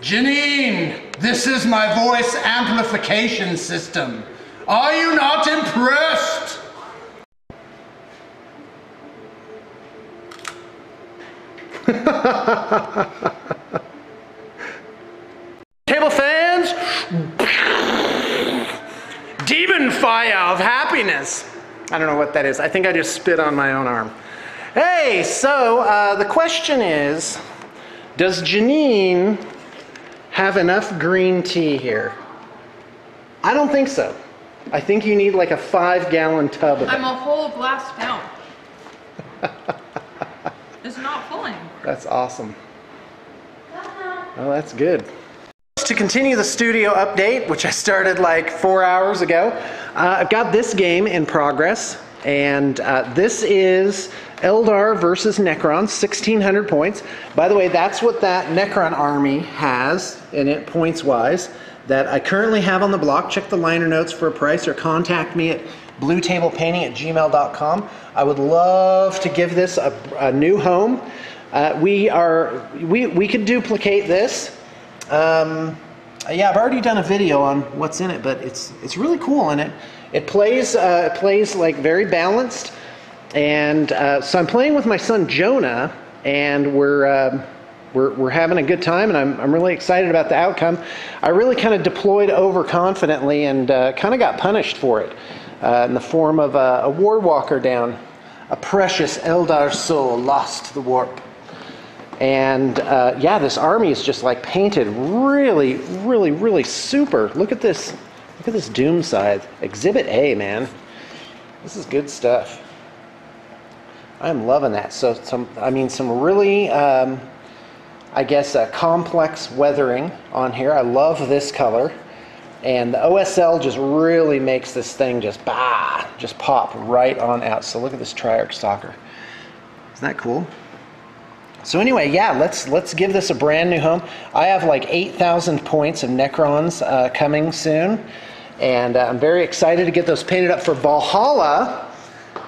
Janine, this is my voice amplification system. Are you not impressed? Table fans, demon fire of happiness. I don't know what that is. I think I just spit on my own arm. Hey, so the question is, does Janine have enough green tea here? I don't think so. I think you need like a 5-gallon tub of it. I'm a whole glass down. It's not filling. That's awesome. Oh, that's good. To continue the studio update, which I started like 4 hours ago, I've got this game in progress, and this is Eldar versus Necron, 1600 points. By the way, that's what that Necron army has in it, points-wise, that I currently have on the block. Check the liner notes for a price or contact me at bluetablepainting@gmail.com. I would love to give this a new home. We could duplicate this. Yeah, I've already done a video on what's in it, but it's really cool, and it plays like very balanced. And so I'm playing with my son Jonah, and we're having a good time, and I'm really excited about the outcome. I really kind of deployed overconfidently and kind of got punished for it in the form of a war walker down. A precious Eldar soul lost to the warp. And yeah, this army is just like painted really, really, really super. Look at this. Look at this Doom Scythe. Exhibit A, man. This is good stuff. I'm loving that. So some really, I guess, complex weathering on here. I love this color. And the OSL just really makes this thing just pop right on out. So look at this Triarch Stalker. Isn't that cool? So anyway, yeah, let's give this a brand new home. I have like 8,000 points of Necrons coming soon, and I'm very excited to get those painted up for Valhalla.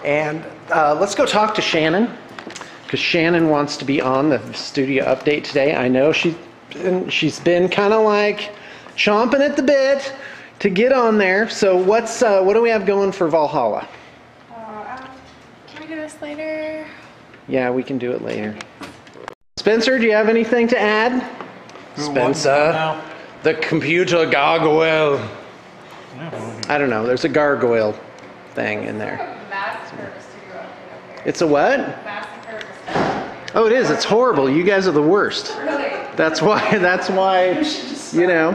And let's go talk to Shannon, because Shannon wants to be on the studio update today. I know she's been kind of like chomping at the bit to get on there. So what do we have going for Valhalla? Can we do this later? Yeah, we can do it later. Spencer, do you have anything to add? Spencer, the computer gargoyle. I don't know. There's a gargoyle thing in there. It's a what? Oh, it is. It's horrible. You guys are the worst. Really? That's why, you know,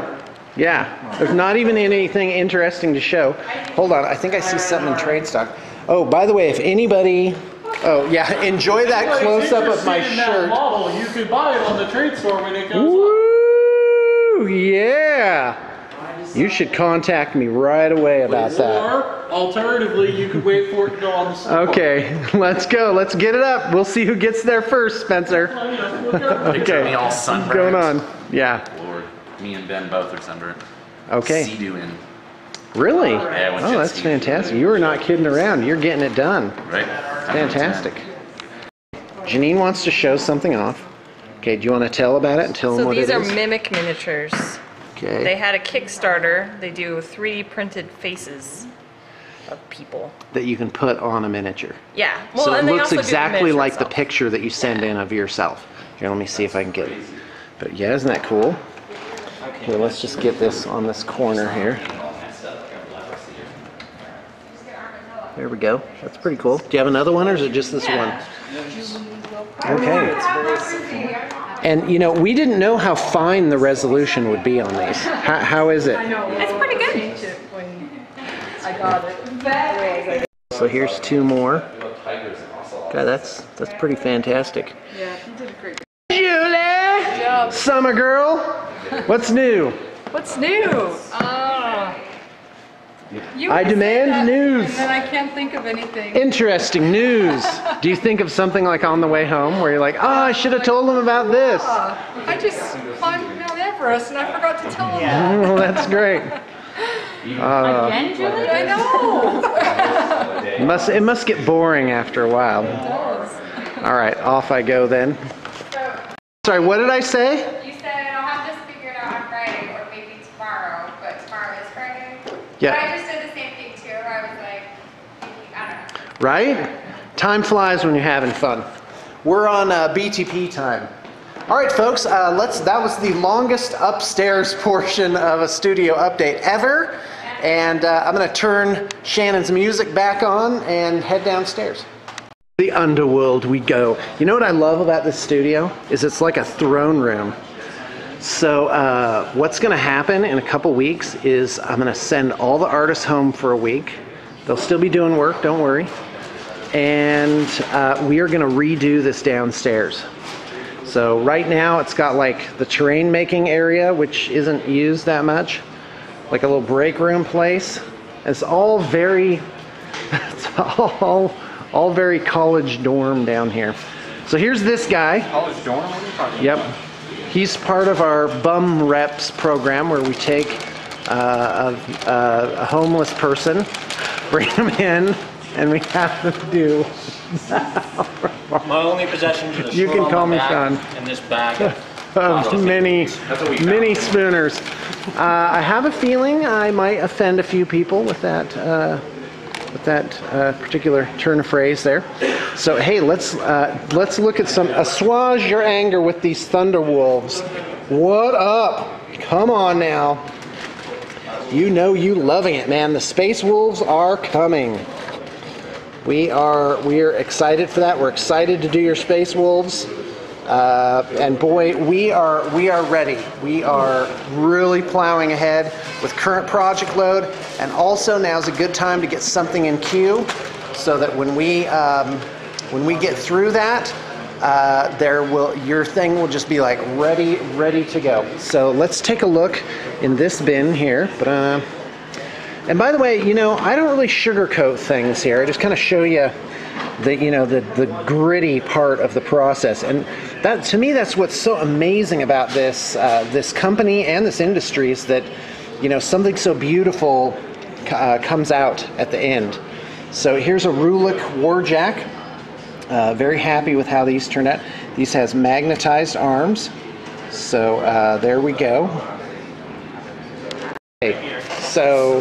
yeah. There's not even anything interesting to show. Hold on. I think I see something in trade stock. Oh, by the way, if anybody... Oh, yeah, enjoy that close-up of my shirt. Model, you could buy it on the trade store when it goes Woo, yeah. You should contact me right away about that. Or, alternatively, you could wait for it to go on the store. Okay, let's go. Let's get it up. We'll see who gets there first, Spencer. Picture me all sunburned. What's going on? Yeah. Lord, me and Ben both are sunburned. Okay. Sea-dooing. Really? Yeah, oh, that's fantastic. You were not kidding around. You're getting it done. Right. Fantastic. Janine wants to show something off. Okay, do you want to tell about it and tell them what it is? So these are mimic miniatures. Okay. They had a Kickstarter. They do 3D printed faces of people that you can put on a miniature. Yeah. Well, so it and they looks also do exactly like the itself. picture that you send in of yourself. Here, let me see if I can get it. But yeah, isn't that cool? Okay, let's just get this on this corner here. There we go. That's pretty cool. Do you have another one, or is it just this one? Okay. And you know, we didn't know how fine the resolution would be on these. How is it? It's pretty good. So here's 2 more. God, that's pretty fantastic. Yeah, you did a great job. Julie! Summer girl! What's new? What's new? I demand news. And then I can't think of anything. Interesting news. Do you think of something like on the way home where you're like, oh, I should have told them about this? I just climbed Mount Everest and I forgot to tell them. Well, that's great. Again, Julie? I know. It must get boring after a while. It does. All right, off I go then. Sorry, what did I say? You said I'll have this figured But I Yeah. just did the same thing too, where I was like, thinking, I don't know. Right? Time flies when you're having fun. We're on BTP time. All right, folks, that was the longest upstairs portion of a studio update ever. And I'm going to turn Shannon's music back on and head downstairs. The underworld we go. You know what I love about this studio? Is it's like a throne room. So what's going to happen in a couple weeks is I'm going to send all the artists home for a week. They'll still be doing work, don't worry. And we are going to redo this downstairs. So right now it's got like the terrain making area, which isn't used that much, like a little break room place. It's all very, it's all very college dorm down here. So here's this guy. College dorm? What are you talking Yep. about? He's part of our bum reps program where we take a homeless person, bring him in, and we have them do. My only possessions is a You shirt can on call my me back Sean. and this bag. Mini That's what we mini found. spooners. I have a feeling I might offend a few people with that particular turn of phrase there. So hey, let's look at some assuage your anger with these thunder wolves. What up? Come on now. You know you loving it, man. The space wolves are coming. We are excited for that. We're excited to do your space wolves. And boy, we are ready. We are really plowing ahead with current project load, and also now's a good time to get something in queue, so that when we get through that, your thing will just be like ready to go. So let's take a look in this bin here. And by the way, you know, I don't really sugarcoat things here. I just kind of show you the gritty part of the process, and that, to me, that's what's so amazing about this this company and this industry, is that, you know, something so beautiful comes out at the end. So here's a Rulik Warjack. Very happy with how these turned out. These has magnetized arms. So there we go. Okay, so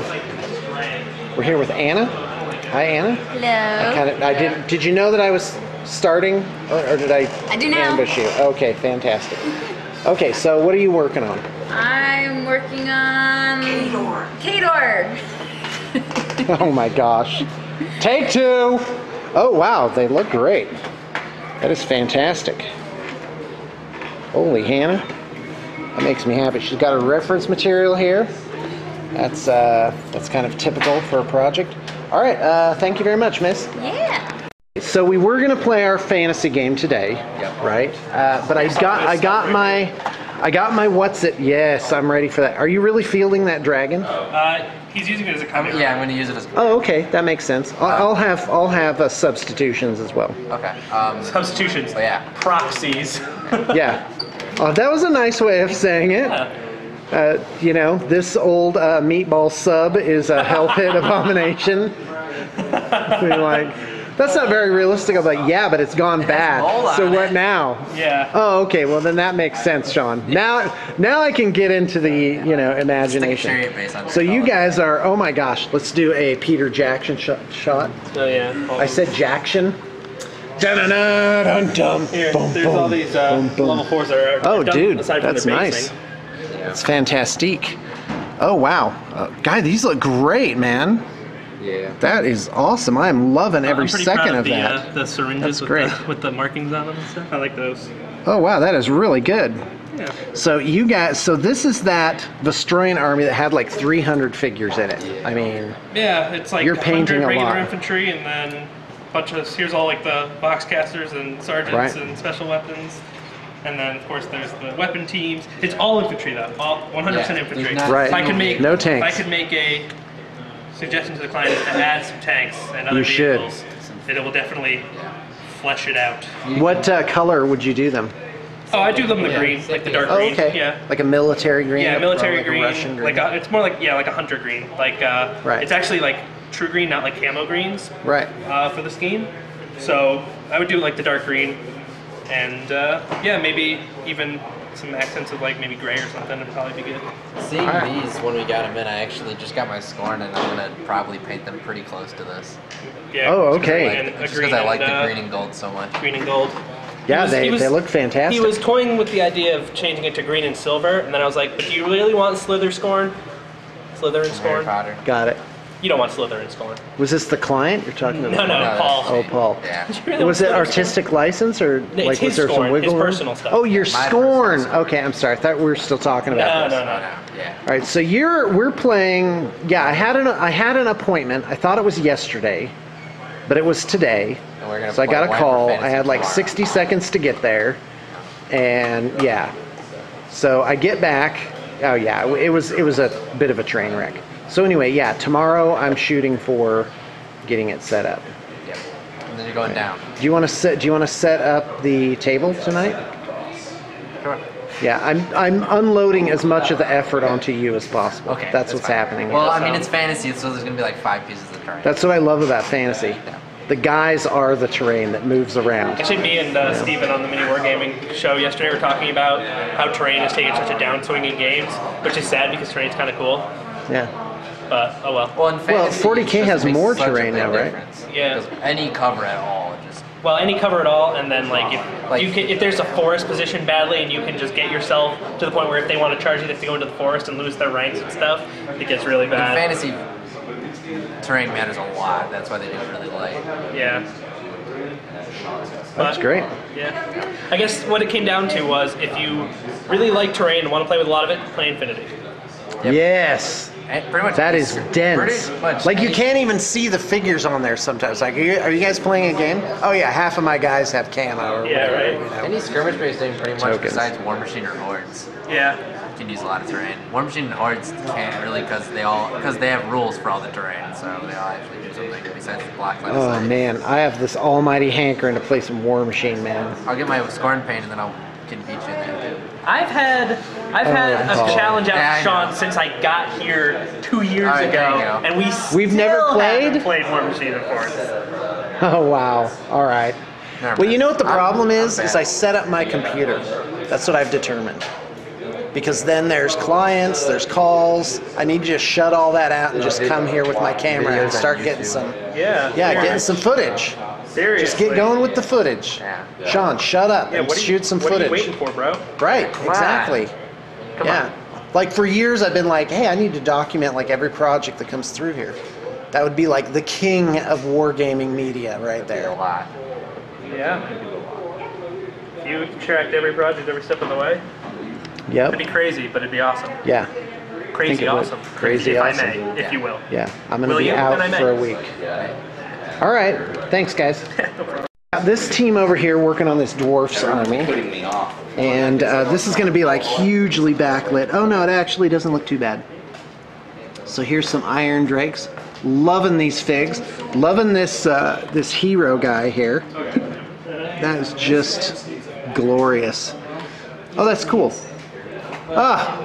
we're here with Anna. Hi, Anna. Hello. Did you know that I was starting, or did I do now. ambush you? Okay, fantastic. Okay, so what are you working on? I'm working on Kador. Oh my gosh. Take two. Oh wow, they look great. That is fantastic. Holy Hannah. That makes me happy. She's got a reference material here. That's kind of typical for a project. All right, thank you very much, miss. Yeah. So we were gonna play our fantasy game today, right? But I got my what's it? Yes, I'm ready for that. Are you really fielding that dragon? He's using it as a cover. Yeah, I'm going to use it as. Oh, okay, that makes sense. I'll have substitutions as well. Okay. Substitutions. So yeah. Proxies. Yeah. Oh, that was a nice way of saying it. You know, this old meatball sub is a hell pit abomination. We're like, that's not very realistic. I'm like, yeah, but it's gone bad. So what now? Yeah. Oh, okay. Well, then that makes sense, Sean. Now I can get into the imagination. Stick a based on So you guys are. Oh my gosh. Let's do a Peter Jackson shot. Oh yeah. I said Jackson. Dun-dun-dun-dun-dun. Here, Boom, there's boom, all these boom, boom. level 4s that are Oh, done, dude, aside from that's the nice. basing. It's fantastic. Oh wow, guy, these look great, man. Yeah. That is awesome. I am loving every I'm pretty second proud of the, that. the syringes That's great. with the markings on them and stuff. I like those. Oh wow, that is really good. Yeah. So you guys, so this is that Vestroyan army that had like 300 figures in it. I mean, Yeah, it's like You're painting 100 a regular lot. infantry, and then a bunch of, here's all like the boxcasters and sergeants Right. and special weapons. And then of course there's the weapon teams. It's all infantry though, all 100% Yeah, infantry. there's not- Right. If I could make No tanks. If I could make a suggestion to the client to add some tanks and other You should. vehicles, then it will definitely flesh it out. what color would you do them? Oh, I do them the green, like the dark Oh, green. okay. Yeah. Like a military green. Yeah, or military like green. A Russian green. It's more like like a hunter green. Like Right. it's actually like true green, not like camo greens. Right. For the scheme. So I would do like the dark green, and yeah, maybe even some accents of like maybe gray or something would probably be good. Seeing these when we got them in, I actually just got my scorn, and I'm gonna probably paint them pretty close to this. Yeah. Oh, okay. And Just green because I like and, the green and gold so much. Green and gold. Yeah, He was- they look fantastic. He was toying with the idea of changing it to green and silver, and then I was like, but do you really want Slither Scorn? Slither and Harry Scorn? Potter. Got it. You don't want Slither and Scorn. Was this the client you're talking about? No, No, Paul. Oh, Paul. Yeah. You really Was want it Slither artistic license or No, like it's his was there some scorn, wiggle his room? personal stuff. Oh, your My scorn. personal Okay, I'm sorry. I thought we were still talking about Scorn? this. No. Yeah. All right, so we're playing. Yeah, I had an appointment. I thought it was yesterday, but it was today. And we're gonna So I play got a Warhammer call. Fantasy I had like tomorrow. 60 seconds to get there, and yeah. So I get back. Oh yeah, it was a bit of a train wreck. So anyway, yeah, tomorrow I'm shooting for getting it set up. Yep. And then you're going down. Do you want to set up the table tonight? Sure. Yeah, I'm unloading as much of the effort onto you as possible. Okay. That's what's fine. happening. Well, I mean, it's fantasy, so there's gonna be like 5 pieces of terrain. That's what I love about fantasy. Yeah. The guys are the terrain that moves around. Actually, me and Steven on the Mini Wargaming show yesterday were talking about how terrain is taking such a downswing in games, which is sad because terrain's kind of cool. Yeah. But, oh well. Well, in fantasy, 40K it just has makes more such a terrain big now, right? difference. Yeah. Because any cover at all, it just Well, any cover at all, and then like Like- if there's a forest positioned badly, and you can just get yourself to the point where if they want to charge you, they have to go into the forest and lose their ranks and stuff. It gets really in bad. fantasy, terrain matters a lot. That's why they do it really light. Yeah. That's But, great. Yeah. I guess what it came down to was if you really like terrain and want to play with a lot of it, play Infinity. Yep. Yes. And pretty much That is dense. Pretty much Like you any- can't even see the figures on there sometimes. Like, are you guys playing a game? Oh yeah, half of my guys have camo or Yeah, whatever. right. You know. Any skirmish-based game, pretty much, Tokens. besides War Machine or Hordes, Yeah. you can use a lot of terrain. War Machine and Hordes can't really because they have rules for all the terrain, so they all actually do something besides the block line of Oh sight. man, I have this almighty hankering to play some War Machine, man. I'll get my scorn paint and then I can beat you in there too. I've had Paul. a challenge out Yeah, I with Sean know. since I got here 2 years All right, there ago, you go. and We've never still played? haven't played War Machine of course. Oh wow. All right. Never Well, mind. you know what the problem I'm is bad. I set up my computer. That's what I've determined. Because then there's clients, there's calls. I need to just shut all that out and just come here with my camera and Videos on start getting YouTube. some, Yeah. getting some footage. Seriously. Just get going with the footage. Yeah. Sean, shut up Yeah, and what are you, shoot some what footage. Are you waiting for, bro? Right, on. exactly. Come yeah. on. Like for years I've been like, hey, I need to document like every project that comes through here. That would be like the king of wargaming media right A there. lot. Yeah. If you tracked every project every step of the way, Yep. it'd be crazy, but it'd be awesome. Yeah. Crazy Think it would. awesome. Crazy if awesome. I may, if you will. Yeah. I'm gonna Will be you? out And I may. for a week. All right. Thanks, guys. This team over here working on this Dwarf's army. And this is going to be like hugely backlit. Oh no, it actually doesn't look too bad. So here's some Iron Drakes. Loving these figs. Loving this this hero guy here. That is just glorious. Oh, that's cool. Ah,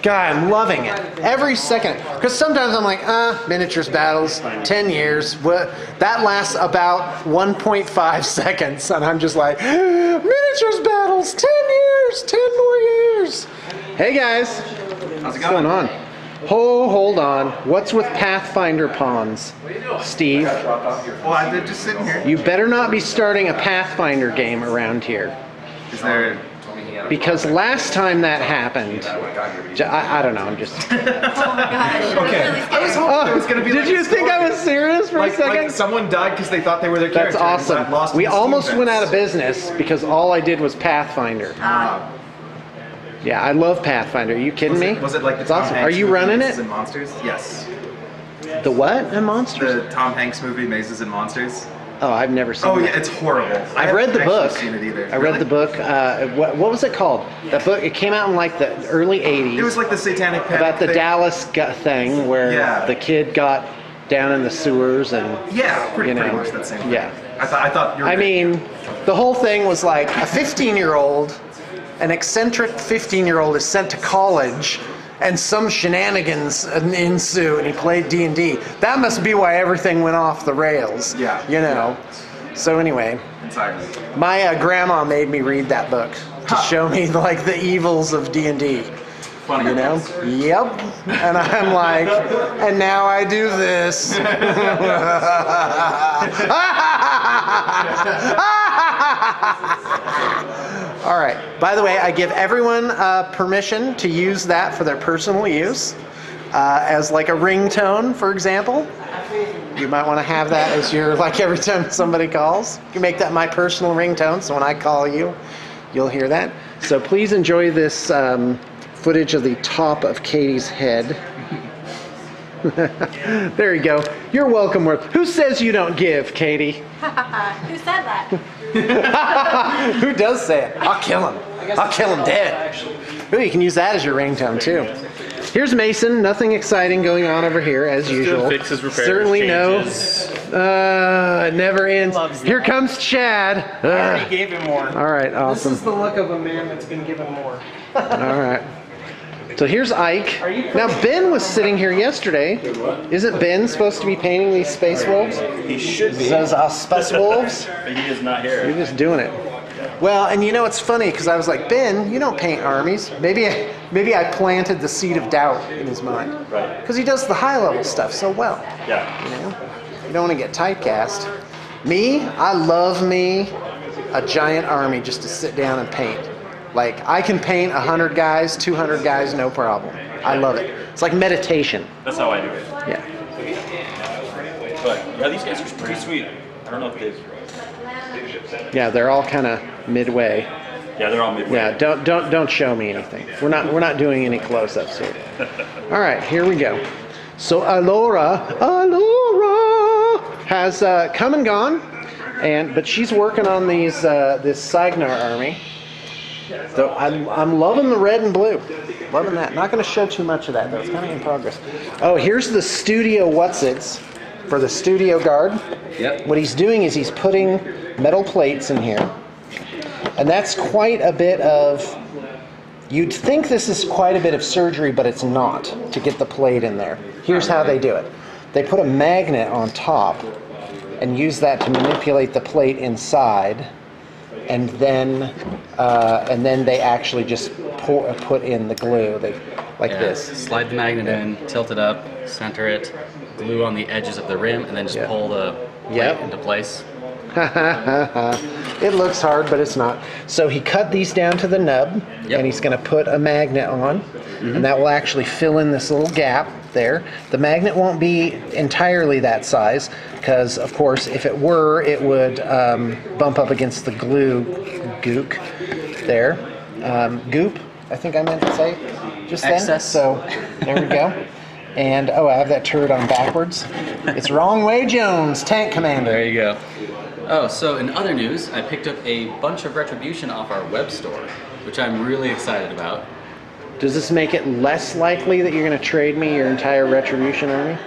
God, I'm loving it. Every second. Because sometimes I'm like, miniatures battles, 10 years. What? That lasts about 1.5 seconds. And I'm just like, miniatures battles, 10 years, 10 more years. Hey guys. What's going on? Hold on. What's with Pathfinder pawns, Steve? Well, they're just sitting here. You better not be starting a Pathfinder game around here. Is there? Because last time that happened, I don't know, I'm just... Okay. I was hoping it was gonna be. Did like you a think I story. was serious for a second? Like someone died because they thought they were their That's character. and awesome. got lost We in the almost steam went out of vents. business because all I did was Pathfinder. Yeah, I love Pathfinder. Are you kidding me? Was it like the It's Tom awesome. Hanks Are you movie, running Mazes it? and Monsters? Yes. The what? And Monsters? The Tom Hanks movie, Mazes and Monsters. Oh, I've never seen Oh that. yeah, it's horrible. I I've read the haven't book. actually seen it either. I read Really? the book. What was it called? That book. It came out in like the early '80s. It was like the Satanic Panic about the thing. Dallas thing where Yeah. the kid got down in the sewers and Yeah, pretty you know, much that same thing. yeah. I thought you were. I mean, the whole thing was like a 15-year-old, an eccentric 15-year-old is sent to college, and some shenanigans ensue, and he played D&D. That must be why everything went off the rails. Yeah. You know. So anyway, my grandma made me read that book to show me like the evils of D&D. Funny. You know? Yep. And I'm like, and now I do this. All right. By the way, I give everyone permission to use that for their personal use. As like a ringtone, for example. You might want to have that as your, like every time somebody calls. You can make that my personal ringtone, so when I call you, you'll hear that. So please enjoy this footage of the top of Katie's head. There you go. You're welcome. Who says you don't give, Katie? Who said that? Who does say it? I'll kill him. I'll kill him dead. Ooh, you can use that as your ringtone too. Here's Mason. Nothing exciting going on over here as usual. Fixes, repairs, Certainly changes. no. It never ends. Here comes Chad. I already gave him more. All right, awesome. This is the look of a man that's been given more. All right. So here's Ike. Now Ben was sitting here yesterday. Isn't Ben supposed to be painting these space wolves? He should be. Those space wolves? But he is not here. You're just doing it. Well, and you know it's funny because I was like, Ben, you don't paint armies. Maybe I planted the seed of doubt in his mind. Right. Because he does the high level stuff so well. Yeah. You know, you don't want to get typecast. Me, I love me a giant army just to sit down and paint. Like I can paint 100 guys, 200 guys, no problem. I love it. It's like meditation. That's how I do it. Yeah. But yeah, these guys are pretty sweet. I don't know if they've. Yeah, they're all kind of midway. Yeah, they're all midway. Yeah, don't show me anything. We're not doing any close-ups here. All right, here we go. So Alora has come and gone, but she's working on these this Cygnar army. So I'm loving the red and blue, loving that. Not going to show too much of that though. It's kind of in progress. Oh, here's the studio whatsits for the studio guard. Yep. What he's doing is he's putting metal plates in here. And that's quite a bit of, you'd think this is quite a bit of surgery, but it's not, to get the plate in there. Here's how they do it. They put a magnet on top and use that to manipulate the plate inside, and then they actually just put in the glue, like this. Slide the magnet in, tilt it up, center it, glue on the edges of the rim, and then just pull the plate into place. It looks hard, but it's not. So he cut these down to the nub, and he's going to put a magnet on, and that will actually fill in this little gap there. The magnet won't be entirely that size, because, of course, if it were, it would bump up against the glue gook there. Goop, I think I meant to say just then. Excess. So there we go. And, oh, I have that turret on backwards. It's Wrong Way Jones, Tank Commander. There you go. Oh, so in other news, I picked up a bunch of Retribution off our web store, which I'm really excited about. Does this make it less likely that you're going to trade me your entire Retribution army?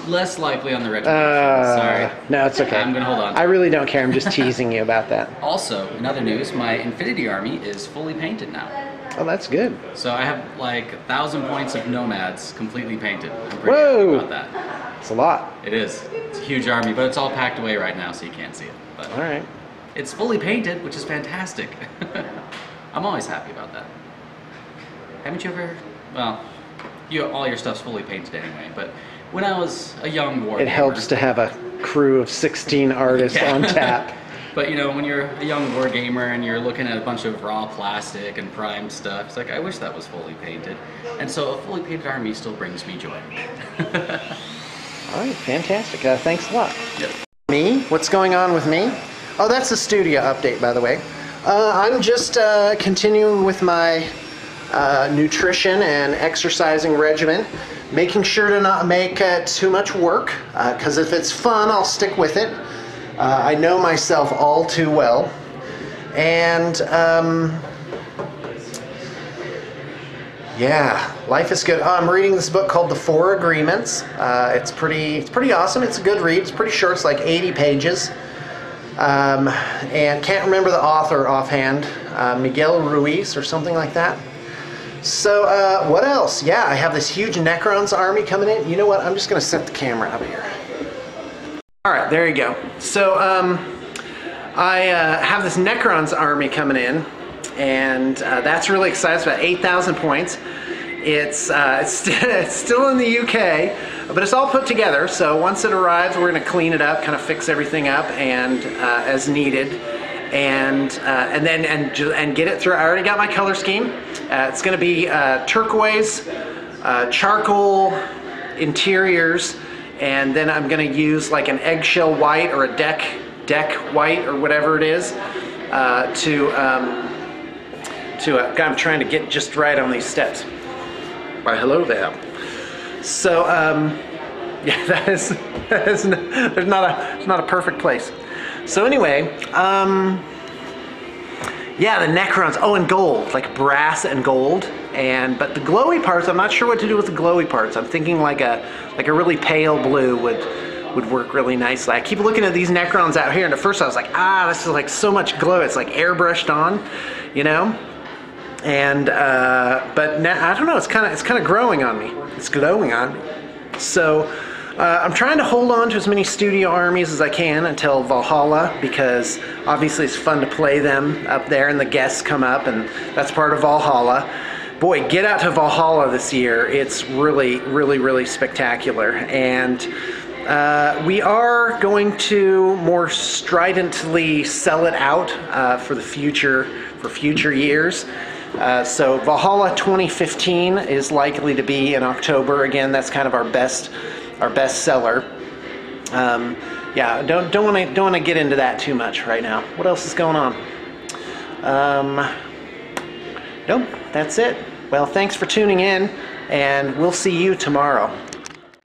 Less likely on the Retribution. Sorry. No, it's okay. I'm going to hold on. I really don't care. I'm just teasing you about that. Also, in other news, my Infinity Army is fully painted now. Oh, that's good. So I have like 1,000 points of Nomads completely painted. I'm pretty Whoa! happy about that. It's a lot. It is. It's a huge army, but it's all packed away right now, so you can't see it. But All right. it's fully painted, which is fantastic. I'm always happy about that. Haven't you ever? Well, all your stuff's fully painted anyway. But when I was a young wargamer, It helps to have a crew of 16 artists on tap. But you know, when you're a young wargamer and you're looking at a bunch of raw plastic and primed stuff, it's like, I wish that was fully painted. And so a fully painted army still brings me joy. All right, fantastic. Thanks a lot. Yep. Me? What's going on with me? Oh, that's the studio update, by the way. I'm just continuing with my nutrition and exercising regimen, making sure to not make too much work, because if it's fun, I'll stick with it. I know myself all too well. And yeah, life is good. Oh, I'm reading this book called The Four Agreements. It's pretty awesome. It's a good read. It's pretty short. It's like 80 pages. And can't remember the author offhand. Miguel Ruiz or something like that. So what else? Yeah, I have this huge Necron's army coming in. You know what? I'm just going to set the camera up here. All right, there you go. So I have this Necron's army coming in, and that's really exciting. It's about 8,000 points. It's still in the UK, but it's all put together. So once it arrives, we're going to clean it up, kind of fix everything up, and as needed, and get it through. I already got my color scheme. It's going to be turquoise, charcoal interiors, and then I'm going to use like an eggshell white or a deck white or whatever it is I'm trying to get just right on these steps. Why, hello there. So yeah, there's not a perfect place. So anyway, yeah, the Necrons. Oh, and gold, like brass and gold. But the glowy parts, I'm not sure what to do with the glowy parts. I'm thinking like a really pale blue would work really nicely. I keep looking at these Necrons out here, and at first I was like, this is like so much glow. It's like airbrushed on, you know. And but now, I don't know. It's kind of growing on me. It's glowing on me. So I'm trying to hold on to as many studio armies as I can until Valhalla, because obviously it's fun to play them up there, and the guests come up, and that's part of Valhalla. Boy, get out to Valhalla this year. It's really, really, really spectacular. And we are going to more stridently sell it out for future years. So Valhalla 2015 is likely to be in October. Again, that's kind of our best seller. Yeah, don't want to get into that too much right now. What else is going on? Nope, that's it. Well, thanks for tuning in, and we'll see you tomorrow.